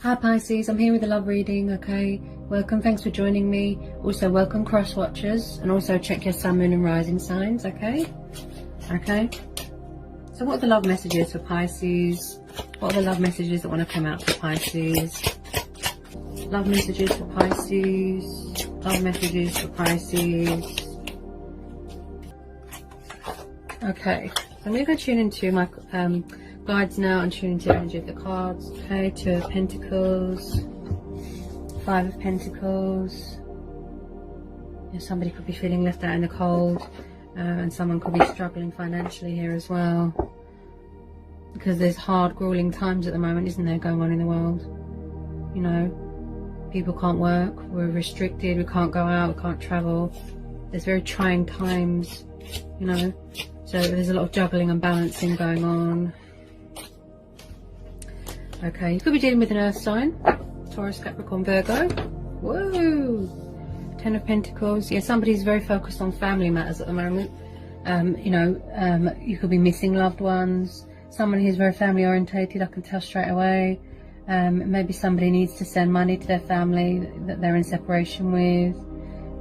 Hi Pisces, I'm here with a love reading, okay? Welcome, thanks for joining me. Also welcome cross watchers, and also check your sun, moon and rising signs, okay? Okay. So what are the love messages for Pisces? What are the love messages that want to come out for Pisces? Love messages for Pisces. Love messages for Pisces. Okay, so I'm going to go tune into my guides now and tune into the energy of the cards. Okay, Two of Pentacles, Five of Pentacles. Somebody could be feeling left out in the cold, and someone could be struggling financially here as well, because there's hard, grueling times at the moment, isn't there, going on in the world? You know, people can't work, we're restricted, we can't go out, we can't travel. There's very trying times, you know, so there's a lot of juggling and balancing going on. Okay, you could be dealing with an earth sign, Taurus, Capricorn, Virgo. Whoa! Ten of Pentacles. Yeah, somebody's very focused on family matters at the moment. You could be missing loved ones. Someone who's very family orientated, I can tell straight away. Maybe somebody needs to send money to their family that they're in separation with.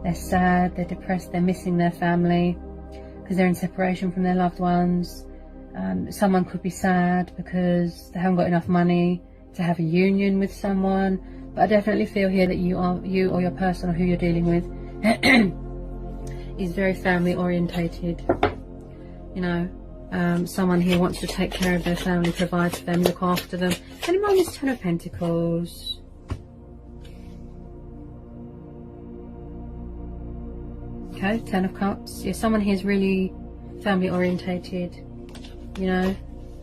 They're sad, they're depressed, they're missing their family because they're in separation from their loved ones. Someone could be sad because they haven't got enough money to have a union with someone. But I definitely feel here that you or your person or who you're dealing with is very family orientated. You know, someone here wants to take care of their family, provide for them, look after them. Anyone with Ten of Pentacles? Okay, Ten of Cups. Yeah, someone here is really family orientated. You know,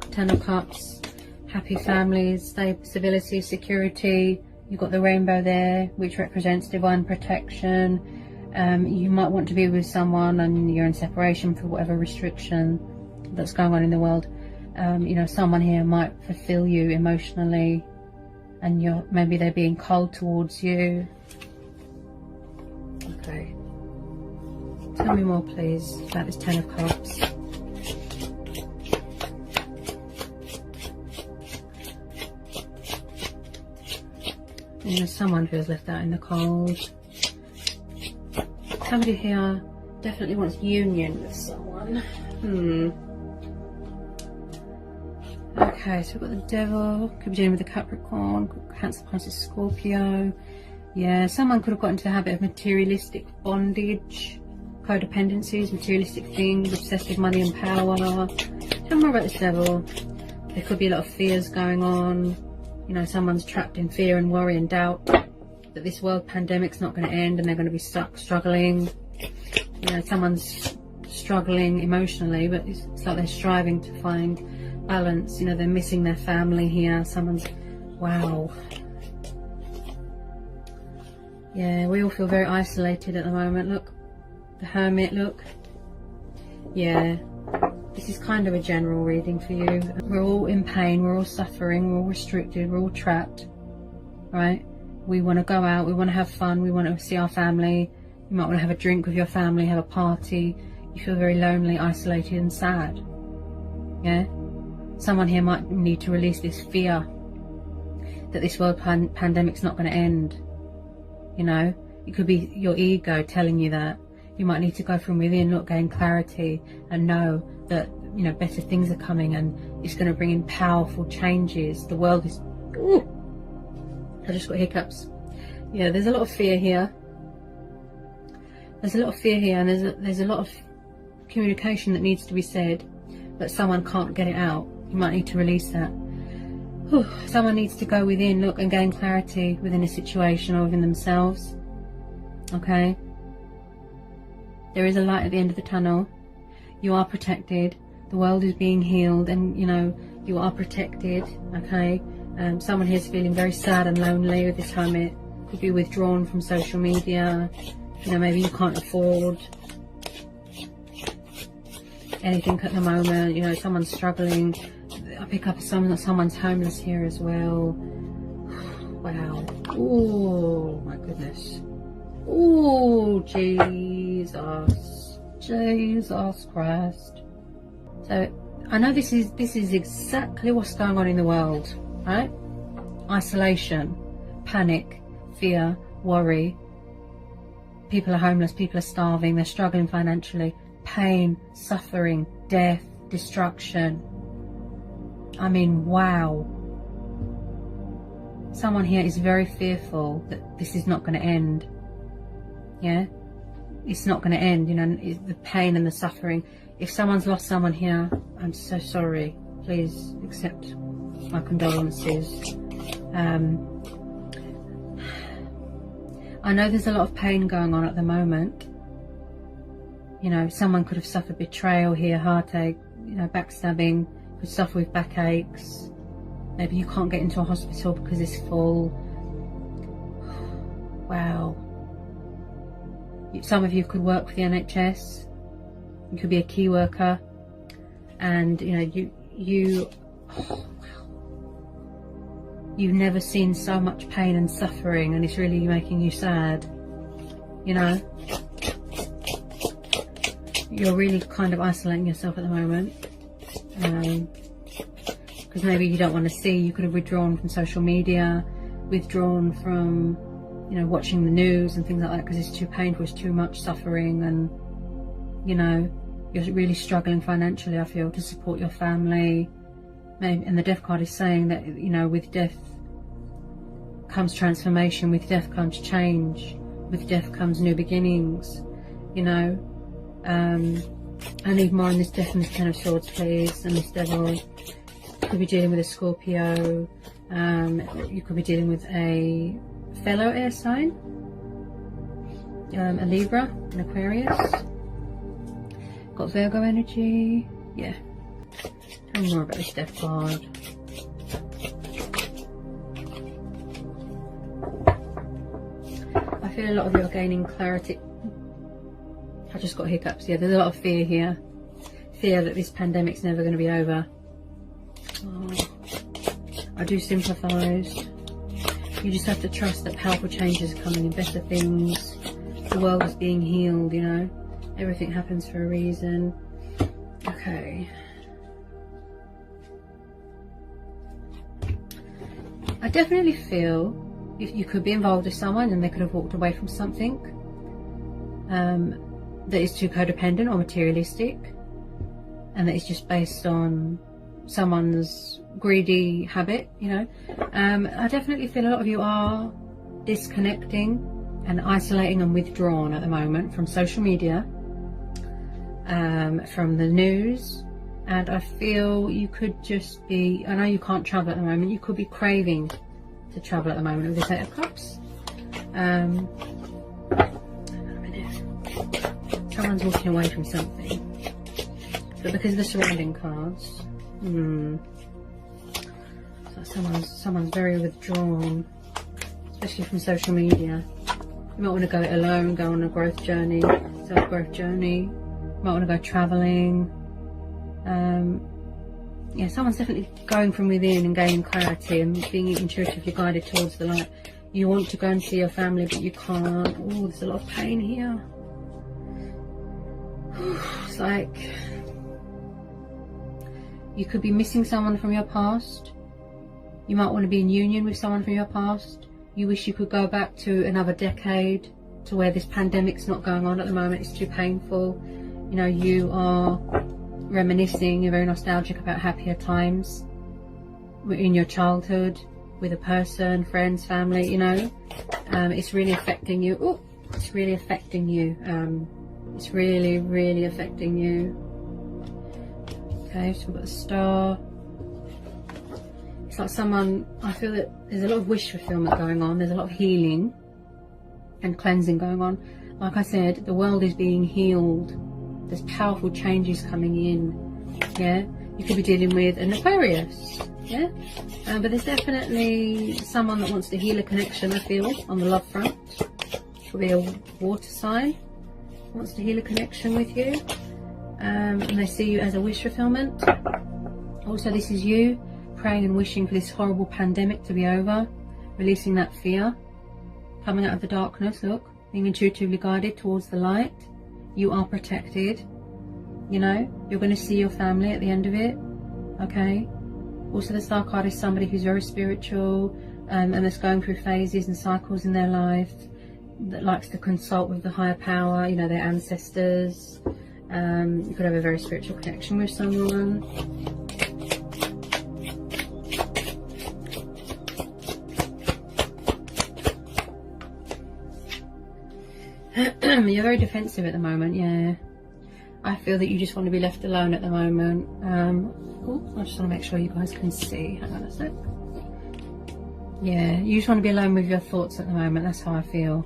Ten of Cups, happy families, stability, security. You've got the rainbow there, which represents divine protection. You might want to be with someone and you're in separation for whatever restriction that's going on in the world. You know, someone here might fulfill you emotionally, and maybe they're being cold towards you. Okay. Tell me more, please, about this Ten of Cups. You know, someone feels left out in the cold. Somebody here definitely wants union with someone. Okay, so we've got the Devil. Could be dealing with the Capricorn, Cancer, Pisces, Scorpio. Yeah, someone could have got into the habit of materialistic bondage, codependencies, materialistic things, obsessive money and power. Tell me more about this Devil. There could be a lot of fears going on. You know, someone's trapped in fear and worry and doubt that this world pandemic's not going to end and they're going to be stuck struggling. You know, someone's struggling emotionally, but it's like they're striving to find balance. You know, they're missing their family here. Someone's, wow. Yeah, we all feel very isolated at the moment. Look, the Hermit, look. Yeah. This is kind of a general reading for you. We're all in pain, we're all suffering, we're all restricted, we're all trapped, right? We want to go out, we want to have fun, we want to see our family. You might want to have a drink with your family, have a party. You feel very lonely, isolated and sad. Yeah? Someone here might need to release this fear that this world pandemic's not going to end. You know? It could be your ego telling you that. You might need to go from within, look, gain clarity and know that, you know, better things are coming and it's going to bring in powerful changes. The world is... Ooh, I just got hiccups. Yeah, there's a lot of fear here. There's a lot of fear here, and there's a lot of communication that needs to be said, but someone can't get it out. You might need to release that. Whew. Someone needs to go within, look, and gain clarity within a situation or within themselves. Okay? There is a light at the end of the tunnel. You are protected. The world is being healed, and you know, you are protected. Okay? Someone here is feeling very sad and lonely with this Hermit. Could be withdrawn from social media. You know, maybe you can't afford anything at the moment. You know, someone's struggling. I pick up someone's homeless here as well. Wow. Oh my goodness. Oh, Jesus Christ. So I know this is exactly what's going on in the world, right? isolation, panic, fear, worry. People are homeless, people are starving, they're struggling financially, pain, suffering, death, destruction. I mean, wow. Someone here is very fearful that this is not going to end. Yeah? It's not going to end, you know, the pain and the suffering. If someone's lost someone here, I'm so sorry. Please accept my condolences. I know there's a lot of pain going on at the moment. You know, someone could have suffered betrayal here, heartache, you know, backstabbing, could suffer with backaches. Maybe you can't get into a hospital because it's full. Wow. Some of you could work for the NHS. You could be a key worker. And, you know, you've never seen so much pain and suffering, and it's really making you sad. You know? You're really kind of isolating yourself at the moment. Because maybe you don't want to see. You could have withdrawn from social media, withdrawn from, you know, watching the news and things like that, because it's too painful, it's too much suffering, and, you know, you're really struggling financially, I feel, to support your family. Maybe, and the death card is saying that, you know, with death comes transformation, with death comes change, with death comes new beginnings, you know. I need more on this death and this Ten of Swords, please, and this Devil. You could be dealing with a Scorpio, you could be dealing with a fellow air sign, a Libra, an Aquarius. Got Virgo energy, yeah. Tell me more about this death card. I feel a lot of you are gaining clarity. I just got hiccups. Yeah, there's a lot of fear here. Fear that this pandemic's never going to be over. Oh, I do sympathise. You just have to trust that powerful changes are coming and better things. The world is being healed, you know. Everything happens for a reason. Okay. I definitely feel you could be involved with someone and they could have walked away from something that is too codependent or materialistic, and that is just based on someone's greedy habit, you know. I definitely feel a lot of you are disconnecting and isolating and withdrawn at the moment from social media, from the news, and I feel you could just be, I know you can't travel at the moment, you could be craving to travel at the moment with the Eight of Cups. Someone's walking away from something, but because of the surrounding cards, so someone's very withdrawn, especially from social media. You might want to go it alone, go on a growth journey, self-growth journey. You might want to go travelling. Yeah, someone's definitely going from within and gaining clarity and being intuitively guided towards the light. You want to go and see your family, but you can't. Oh, there's a lot of pain here. It's like you could be missing someone from your past. You might want to be in union with someone from your past. You wish you could go back to another decade, to where this pandemic's not going on at the moment. It's too painful. You know, you are reminiscing, you're very nostalgic about happier times in your childhood with a person, friends, family, you know. It's really affecting you. Oh, it's really affecting you. It's really, really affecting you. Okay, so we've got the Star. It's like someone, I feel that there's a lot of wish fulfillment going on. There's a lot of healing and cleansing going on. Like I said, the world is being healed. There's powerful changes coming in. Yeah, you could be dealing with an Aquarius. Yeah, but there's definitely someone that wants to heal a connection, I feel, on the love front. Could be a water sign, wants to heal a connection with you, and they see you as a wish fulfillment. Also, this is you praying and wishing for this horrible pandemic to be over, releasing that fear, coming out of the darkness. Look, being intuitively guided towards the light. You are protected, you know. You're going to see your family at the end of it. Okay. Also, the Star card is somebody who's very spiritual, and that's going through phases and cycles in their life, that likes to consult with the higher power, you know, their ancestors. You could have a very spiritual connection with someone. You're very defensive at the moment, yeah. I feel that you just want to be left alone at the moment. I just want to make sure you guys can see. Hang on a sec. Yeah, you just want to be alone with your thoughts at the moment. That's how I feel.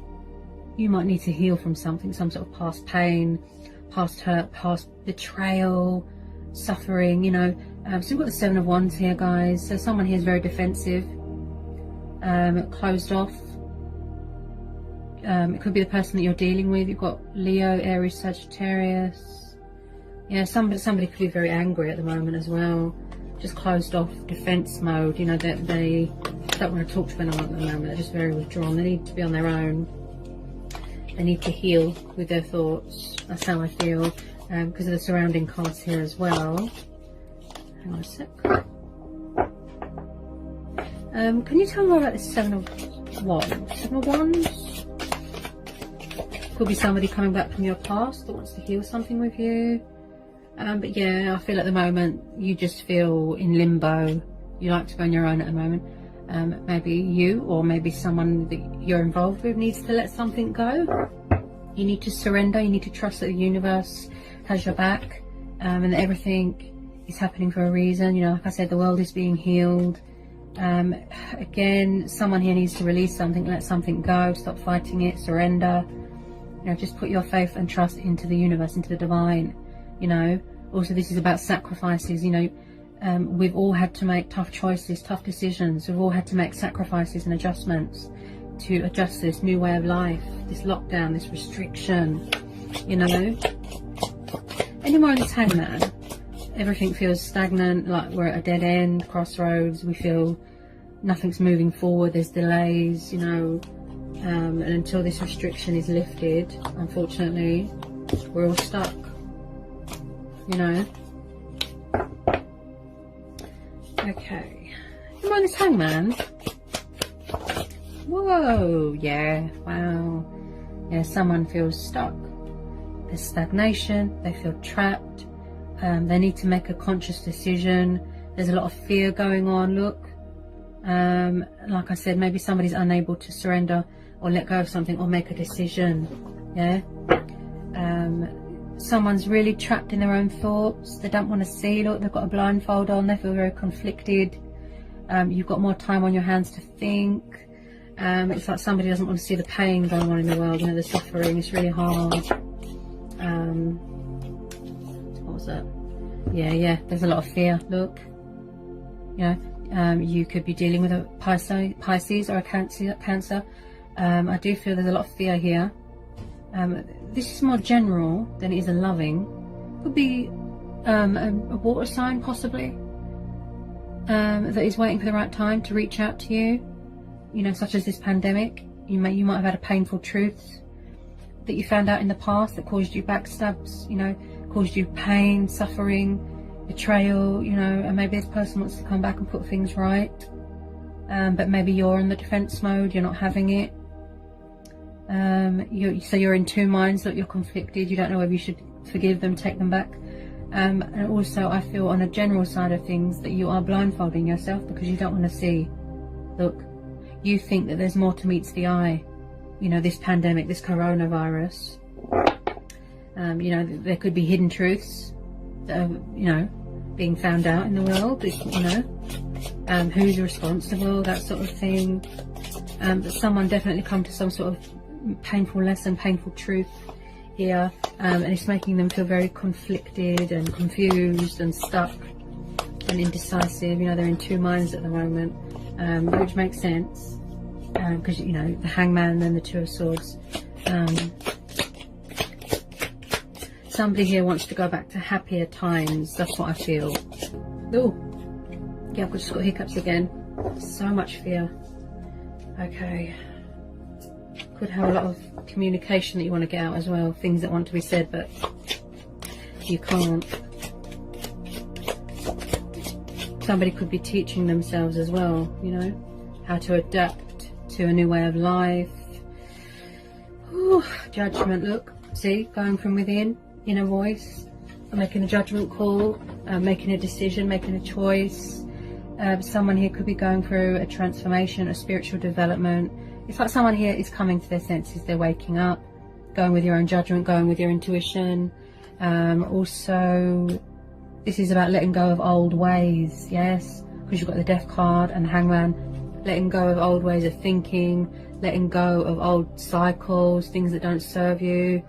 You might need to heal from something, some sort of past pain, past hurt, past betrayal, suffering, you know. So we've got the Seven of Wands here, guys. So someone here is very defensive, closed off. It could be the person that you're dealing with. You've got Leo, Aries, Sagittarius. Yeah, somebody could be very angry at the moment as well. Just closed off, defense mode. You know, that they don't want to talk to anyone at the moment. They're just very withdrawn. They need to be on their own. They need to heal with their thoughts. That's how I feel. Because of the surrounding cards here as well. Hang on a sec. Can you tell me more about this Seven of Wands? Seven of Wands? Could be somebody coming back from your past that wants to heal something with you. But yeah, I feel at the moment you just feel in limbo. You like to go on your own at the moment. Maybe you or maybe someone that you're involved with needs to let something go. You need to surrender. You need to trust that the universe has your back, and that everything is happening for a reason. You know, like I said, the world is being healed. Again, someone here needs to release something, let something go, stop fighting it, surrender. You know, just put your faith and trust into the universe, into the divine. You know, also this is about sacrifices. You know, we've all had to make tough choices, tough decisions. We've all had to make sacrifices and adjustments to adjust this new way of life, this lockdown, this restriction. You know, anymore in this Hangman, everything feels stagnant, like we're at a dead end, crossroads. We feel nothing's moving forward, there's delays, you know, and until this restriction is lifted, unfortunately, we're all stuck, you know. Okay, come on, this Hangman. Whoa, yeah, wow. Yeah, someone feels stuck. There's stagnation, they feel trapped. They need to make a conscious decision. There's a lot of fear going on, look. Like I said, maybe somebody's unable to surrender or let go of something or make a decision, yeah. Someone's really trapped in their own thoughts. They don't want to see, look, they've got a blindfold on, they feel very conflicted. You've got more time on your hands to think. It's like somebody doesn't want to see the pain going on in the world, you know, the suffering. It's really hard. What was that? Yeah, there's a lot of fear, look. You know, you could be dealing with a Pisces or a Cancer. I do feel there's a lot of fear here. This is more general than it is a loving. Could be a water sign, possibly, that is waiting for the right time to reach out to you. You know, such as this pandemic. You might have had a painful truth that you found out in the past that caused you backstabs, you know, caused you pain, suffering, betrayal, you know, and maybe this person wants to come back and put things right. But maybe you're in the defense mode, you're not having it. So you're in two minds, that you're conflicted, you don't know whether you should forgive them, take them back. And also I feel on a general side of things that you are blindfolding yourself because you don't want to see. Look, you think that there's more to meets the eye. You know, this pandemic, this coronavirus. You know, there could be hidden truths that are, you know, being found out in the world, you know, who's responsible, that sort of thing. But someone definitely come to some sort of painful lesson, painful truth here, and it's making them feel very conflicted and confused and stuck and indecisive. You know, they're in two minds at the moment, which makes sense, because, you know, the Hangman and then the Two of Swords. Somebody here wants to go back to happier times. That's what I feel. Oh, yeah, I've just got hiccups again. So much fear. Okay. Could have a lot of communication that you want to get out as well. Things that want to be said, but you can't. Somebody could be teaching themselves as well, you know, how to adapt to a new way of life. Ooh, judgment, look, see, going from within, inner voice, making a judgment call, making a decision, making a choice. Someone here could be going through a transformation, a spiritual development. It's like someone here is coming to their senses, they're waking up, going with your own judgment, going with your intuition. Also, this is about letting go of old ways, yes, because you've got the Death card and the Hangman. Letting go of old ways of thinking, letting go of old cycles, things that don't serve you,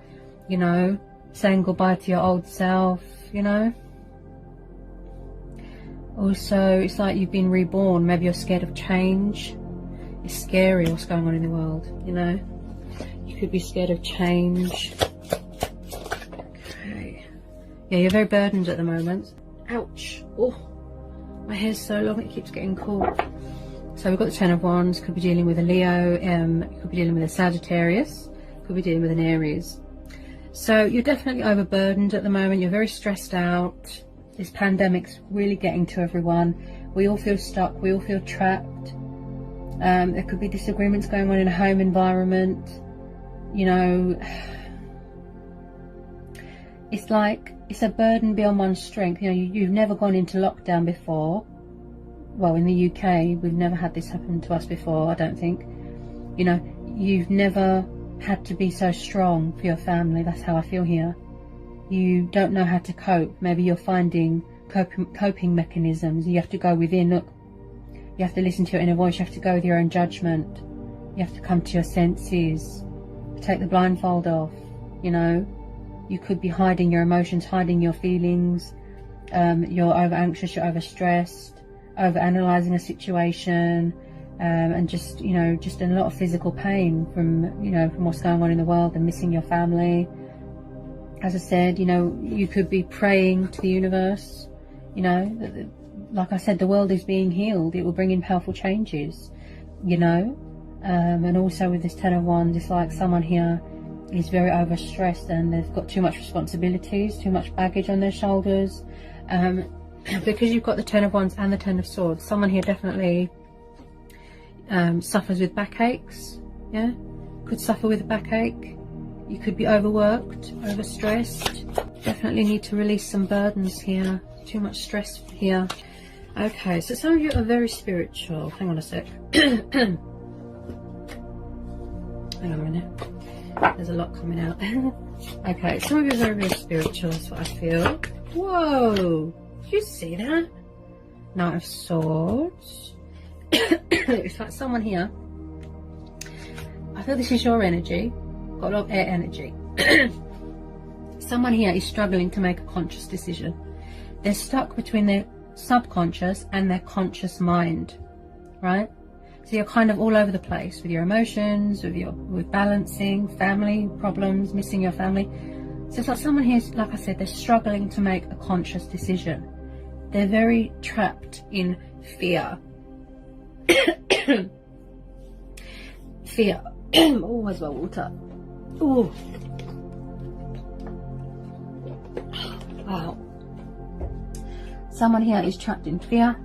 you know, saying goodbye to your old self, you know. Also, it's like you've been reborn. Maybe you're scared of change. It's scary what's going on in the world, you know. You could be scared of change. Okay. Yeah, you're very burdened at the moment. Ouch. Oh, my hair's so long it keeps getting caught. So we've got the Ten of Wands. Could be dealing with a Leo. Could be dealing with a Sagittarius. Could be dealing with an Aries. So you're definitely overburdened at the moment. You're very stressed out. This pandemic's really getting to everyone. We all feel stuck. We all feel trapped. There could be disagreements going on in a home environment. You know, it's like it's a burden beyond one's strength. You know, you've never gone into lockdown before. Well, in the UK, we've never had this happen to us before, I don't think. You know, you've never had to be so strong for your family. That's how I feel here. You don't know how to cope. Maybe you're finding coping mechanisms. You have to go within. Look, you have to listen to your inner voice. You have to go with your own judgment. You have to come to your senses. Take the blindfold off. You know, you could be hiding your emotions, hiding your feelings. You're over anxious. You're over stressed. Over analysing a situation, and just, you know, just in a lot of physical pain from, you know, from what's going on in the world and missing your family. As I said, you know, you could be praying to the universe, you know, like I said, the world is being healed. It will bring in powerful changes, you know. And also with this Ten of Wands, it's like someone here is very overstressed and they've got too much responsibilities, too much baggage on their shoulders. Because you've got the Ten of Wands and the Ten of Swords, someone here definitely suffers with backaches, yeah? Could suffer with a backache. You could be overworked, overstressed. Definitely need to release some burdens here. Too much stress here. Okay, so some of you are very spiritual. Hang on a sec. Hang on a minute. There's a lot coming out. Okay, some of you are very, very spiritual, that's what I feel. Whoa! Did you see that? Knight of Swords. It's like someone here. I feel this is your energy. Got a lot of air energy. Someone here is struggling to make a conscious decision. They're stuck between their subconscious and their conscious mind, right? So you're kind of all over the place with your emotions, with balancing, family problems, missing your family. So it's like someone here, like I said, they're struggling to make a conscious decision. They're very trapped in fear. Fear. Oh, where's my water? Oh. Wow. Someone here is trapped in fear,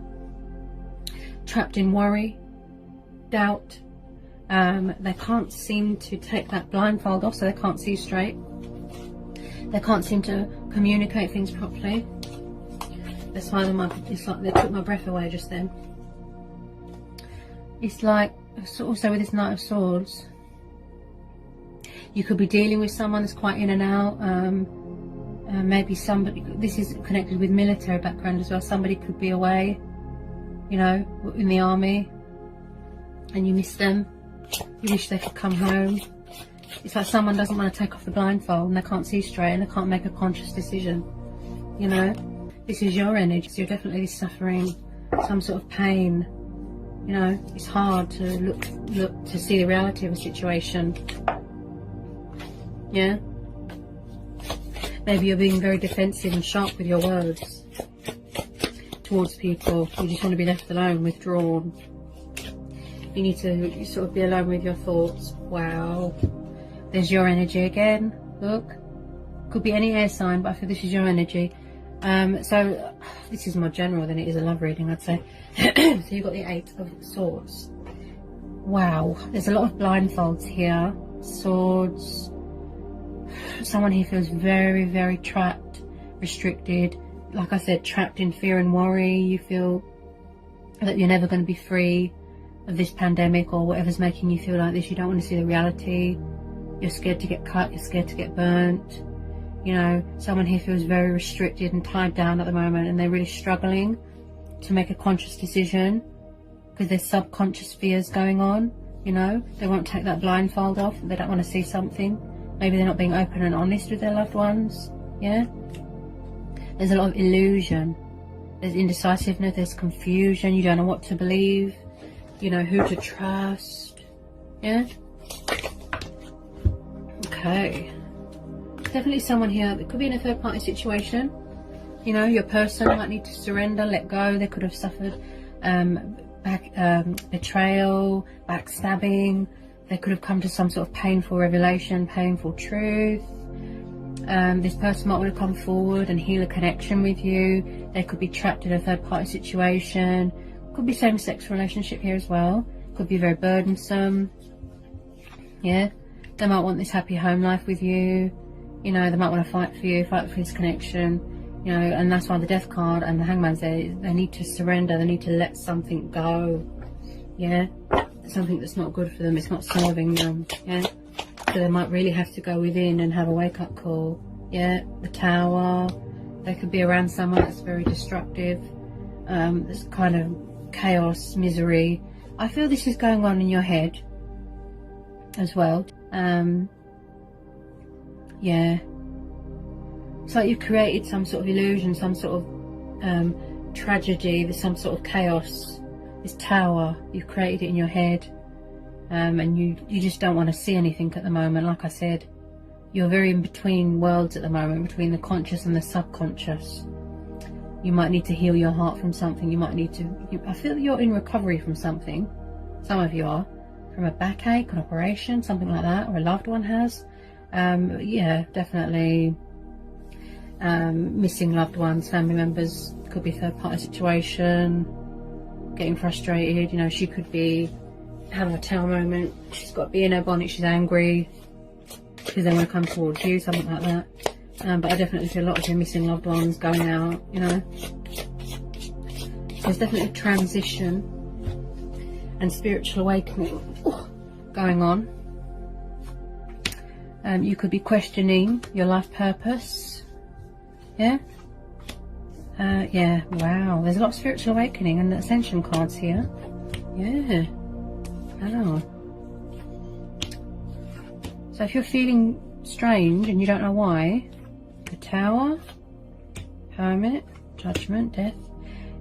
trapped in worry, doubt. They can't seem to take that blindfold off, so they can't see straight. They can't seem to communicate things properly. That's why it's like they took my breath away just then. It's like, also with this Knight of Swords, you could be dealing with someone that's quite in and out. Maybe somebody, this is connected with military background as well. Somebody could be away, you know, in the army, and you miss them. You wish they could come home. It's like someone doesn't want to take off the blindfold and they can't see straight and they can't make a conscious decision, you know. This is your energy, so you're definitely suffering some sort of pain. You know, it's hard to look to see the reality of a situation. Yeah. Maybe you're being very defensive and sharp with your words towards people. You just want to be left alone, withdrawn. You need to sort of be alone with your thoughts. Wow. There's your energy again. Look. Could be any air sign, but I feel this is your energy. So this is more general than it is a love reading, I'd say. So you've got the Eight of Swords. Wow, there's a lot of blindfolds here. Swords. Someone here feels very, very trapped, restricted. Like I said, trapped in fear and worry. You feel that you're never going to be free of this pandemic or whatever's making you feel like this. You don't want to see the reality. You're scared to get cut. You're scared to get burnt. You know, someone here feels very restricted and tied down at the moment, and they're really struggling to make a conscious decision because there's subconscious fears going on. You know, they won't take that blindfold off. They don't want to see something. Maybe they're not being open and honest with their loved ones. Yeah, there's a lot of illusion. There's indecisiveness. There's confusion. You don't know what to believe. You know, who to trust. Yeah. Okay. Definitely someone here that could be in a third party situation. You know, your person might need to surrender, let go. They could have suffered betrayal, backstabbing. They could have come to some sort of painful revelation, painful truth. This person might want to come forward and heal a connection with you. They could be trapped in a third party situation. Could be same-sex relationship here as well. Could be very burdensome. Yeah, they might want this happy home life with you. You know, they might want to fight for you, fight for this connection. You know, and that's why the Death card and the Hangman's there. They need to surrender. They need to let something go. Yeah, something that's not good for them. It's not serving them. Yeah, so they might really have to go within and have a wake-up call. Yeah, the Tower. They could be around someone that's very destructive. There's kind of chaos, misery. I feel this is going on in your head as well. Yeah, it's like you've created some sort of illusion, some sort of tragedy. There's some sort of chaos. This Tower, you've created it in your head, and you just don't want to see anything at the moment. Like I said, you're very in between worlds at the moment, between the conscious and the subconscious. You might need to heal your heart from something. You might need to... I feel that you're in recovery from something. Some of you are. From a backache, an operation, something like that, or a loved one has. Yeah, definitely. Missing loved ones, family members. Could be third party situation. Getting frustrated. You know, she could be having a Tower moment. She's got to be in her bonnet. She's angry because they want to come towards you, something like that. But I definitely feel a lot of you missing loved ones, going out, you know. There's definitely a transition and spiritual awakening going on. You could be questioning your life purpose. Yeah? Yeah, wow. There's a lot of spiritual awakening and ascension cards here. Yeah. Wow. So if you're feeling strange and you don't know why, the Tower, Hermit, Judgment, Death.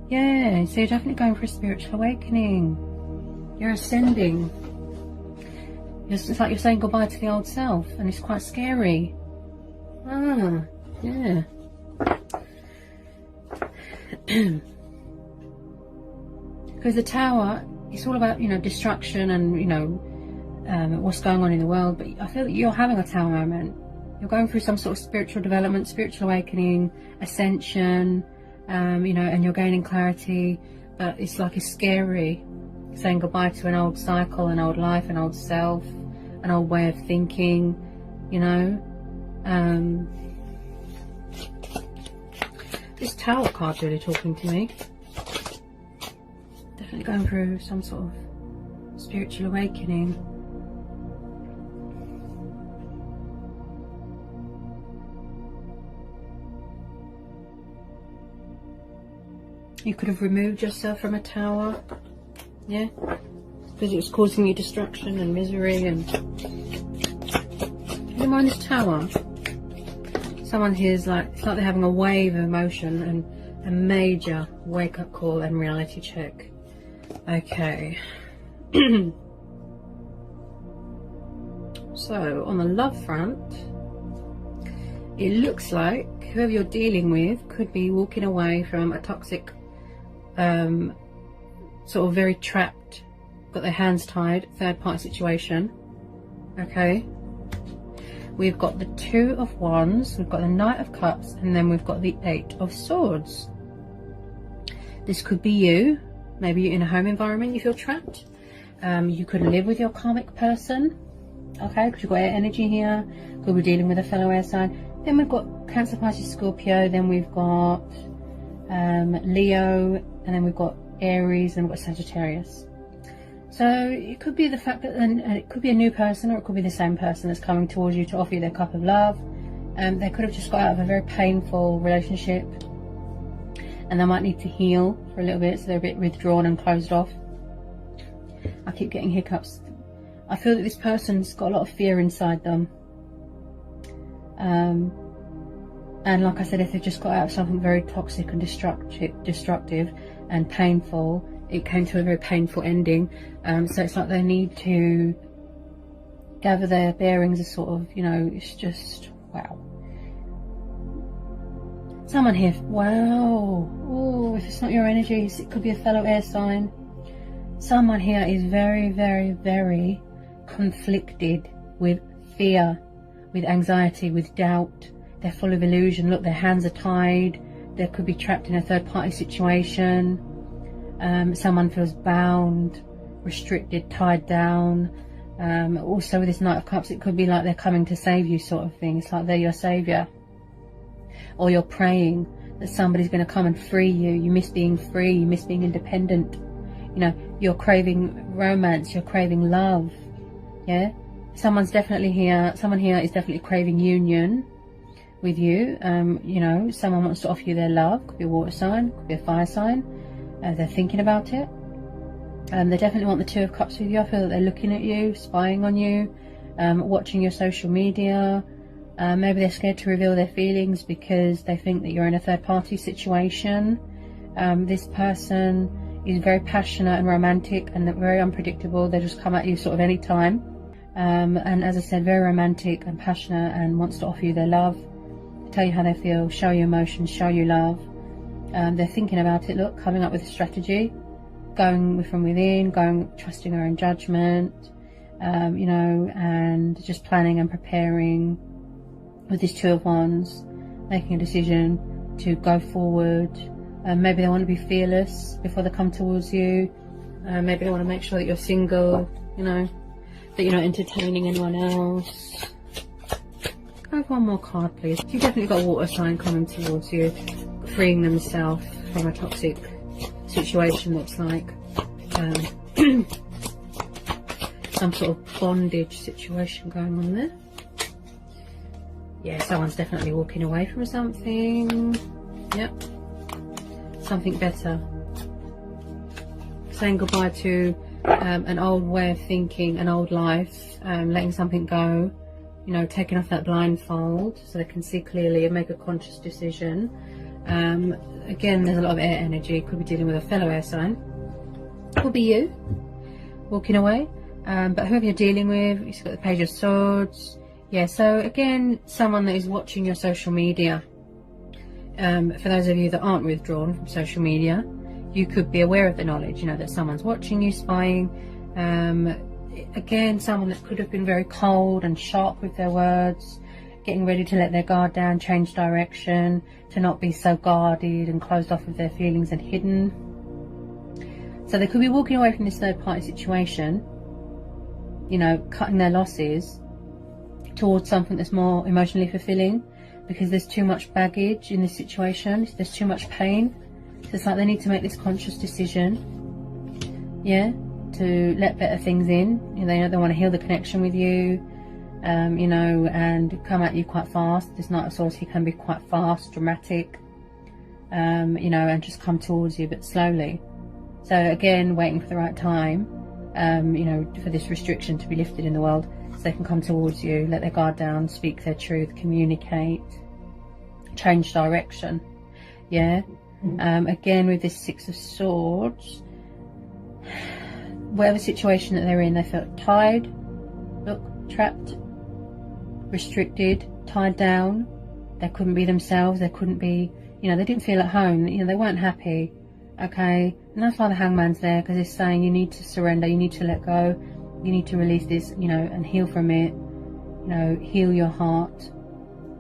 Yeah, so you're definitely going for a spiritual awakening. You're ascending. It's like you're saying goodbye to the old self, and it's quite scary. Ah, yeah. Because the Tower, it's all about, you know, destruction and, you know, what's going on in the world. But I feel that you're having a Tower moment. You're going through some sort of spiritual development, spiritual awakening, ascension, you know, and you're gaining clarity. But it's like it's scary, saying goodbye to an old cycle, an old life, an old self, an old way of thinking, you know. This Tower card's really talking to me. Definitely going through some sort of spiritual awakening. You could have removed yourself from a Tower, yeah, because it was causing you destruction and misery. And do you mind this Tower? Someone here's like, it's like they're having a wave of emotion and a major wake-up call and reality check. Okay. So on the love front, it looks like whoever you're dealing with could be walking away from a toxic, sort of very trapped, got their hands tied, third party situation. Okay, we've got the Two of Wands, we've got the Knight of Cups, and then we've got the Eight of Swords. This could be you. Maybe you're in a home environment, you feel trapped. You could live with your karmic person, okay, because you've got air energy here. Could be dealing with a fellow air sign. Then we've got Cancer, Pisces, Scorpio. Then we've got Leo, and then we've got Aries, and we've got Sagittarius. So it could be the fact that it could be a new person, or it could be the same person that's coming towards you to offer you their cup of love. They could have just got out of a very painful relationship, and they might need to heal for a little bit, so they're a bit withdrawn and closed off. I keep getting hiccups. I feel that this person's got a lot of fear inside them. And like I said, if they've just got out of something very toxic and destructive and painful, it came to a very painful ending. So it's like they need to gather their bearings, as sort of, you know, it's just, wow. Someone here, wow. Oh, if it's not your energies, it could be a fellow air sign. Someone here is very, very, very conflicted with fear, with anxiety, with doubt. They're full of illusion. Look, their hands are tied. They could be trapped in a third-party situation. Someone feels bound, restricted, tied down. Also with this Knight of Cups, it could be like they're coming to save you, sort of thing. It's like they're your saviour. Or you're praying that somebody's going to come and free you. You miss being free. You miss being independent. You know, you're craving romance. You're craving love. Yeah? Someone's definitely here. Someone here is definitely craving union with you. You know, someone wants to offer you their love. Could be a water sign, could be a fire sign. They're thinking about it. They definitely want the Two of Cups with you. I feel that they're looking at you, spying on you, watching your social media. Maybe they're scared to reveal their feelings because they think that you're in a third-party situation. This person is very passionate and romantic and very unpredictable. They just come at you sort of any time. And as I said, very romantic and passionate, and wants to offer you their love, tell you how they feel, show you emotions, show you love. They're thinking about it, look, coming up with a strategy, going from within, trusting their own judgment, you know, and just planning and preparing with this Two of Wands, making a decision to go forward. Maybe they want to be fearless before they come towards you. Maybe they want to make sure that you're single, you know, that you're not entertaining anyone else. Can I have one more card, please? You've definitely got a water sign coming towards you, freeing themselves from a toxic situation that's like some sort of bondage situation going on there. Yeah, someone's definitely walking away from something. Yep. Something better. Saying goodbye to an old way of thinking, an old life, letting something go, you know, taking off that blindfold so they can see clearly and make a conscious decision. Again, there's a lot of air energy. Could be dealing with a fellow air sign. Could be you walking away. But whoever you're dealing with, you've got the Page of Swords. Yeah, so again, someone that is watching your social media. For those of you that aren't withdrawn from social media, you could be aware of the knowledge, you know, that someone's watching you, spying. Again, someone that could have been very cold and sharp with their words, getting ready to let their guard down, change direction, to not be so guarded and closed off with their feelings and hidden. So they could be walking away from this third party situation, you know, cutting their losses towards something that's more emotionally fulfilling, because there's too much baggage in this situation. There's too much pain. So it's like they need to make this conscious decision, yeah, to let better things in. You know, they want to heal the connection with you, you know, and come at you quite fast. This Knight of Swords, he can be quite fast, dramatic, you know, and just come towards you, but slowly. So again, waiting for the right time, you know, for this restriction to be lifted in the world, so they can come towards you, let their guard down, speak their truth, communicate, change direction. Yeah. Again, with this Six of Swords, whatever situation that they're in, they felt tied, look, trapped, restricted, tied down. They couldn't be themselves. They couldn't be, you know, they didn't feel at home. You know, they weren't happy. Okay, and that's why the Hangman's there, because it's saying you need to surrender, you need to let go, you need to release this, you know, and heal from it. You know, heal your heart,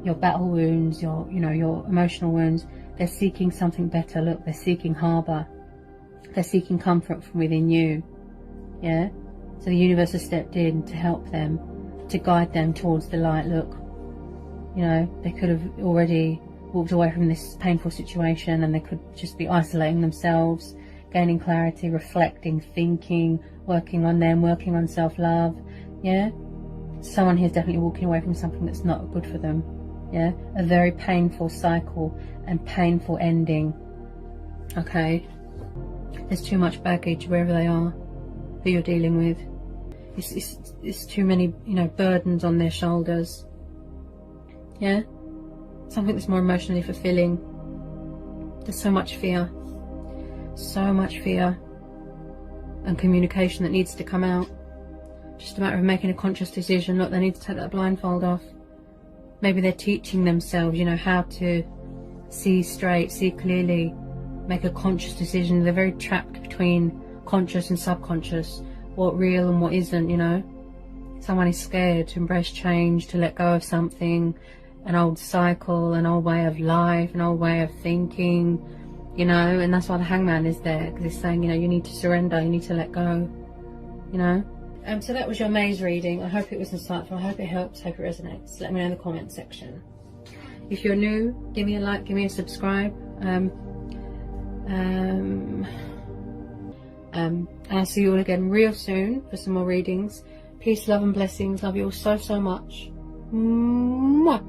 your battle wounds, your, you know, your emotional wounds. They're seeking something better. Look, they're seeking harbour. They're seeking comfort from within you. Yeah, So the universe has stepped in to help them, to guide them towards the light. Look, you know, they could have already walked away from this painful situation, and they could just be isolating themselves, gaining clarity, reflecting, thinking, working on them, working on self-love. Yeah, someone here is definitely walking away from something that's not good for them. Yeah, a very painful cycle and painful ending. Okay, there's too much baggage wherever they are, who you're dealing with. It's too many, you know, burdens on their shoulders. Yeah, something that's more emotionally fulfilling. There's so much fear and communication that needs to come out. Just a matter of making a conscious decision. Look, they need to take that blindfold off. Maybe they're teaching themselves, you know, how to see straight, see clearly, make a conscious decision. They're very trapped between conscious and subconscious, what real and what isn't, you know. Someone is scared to embrace change, to let go of something, an old cycle, an old way of life, an old way of thinking, you know. And that's why the Hangman is there, because it's saying, you know, you need to surrender, you need to let go, you know. So that was your maze reading. I hope it was insightful, I hope it helps, hope it resonates. Let me know in the comment section. If you're new, give me a like, give me a subscribe. I'll see you all again real soon for some more readings. Peace, love and blessings. Love you all so much. Mwah.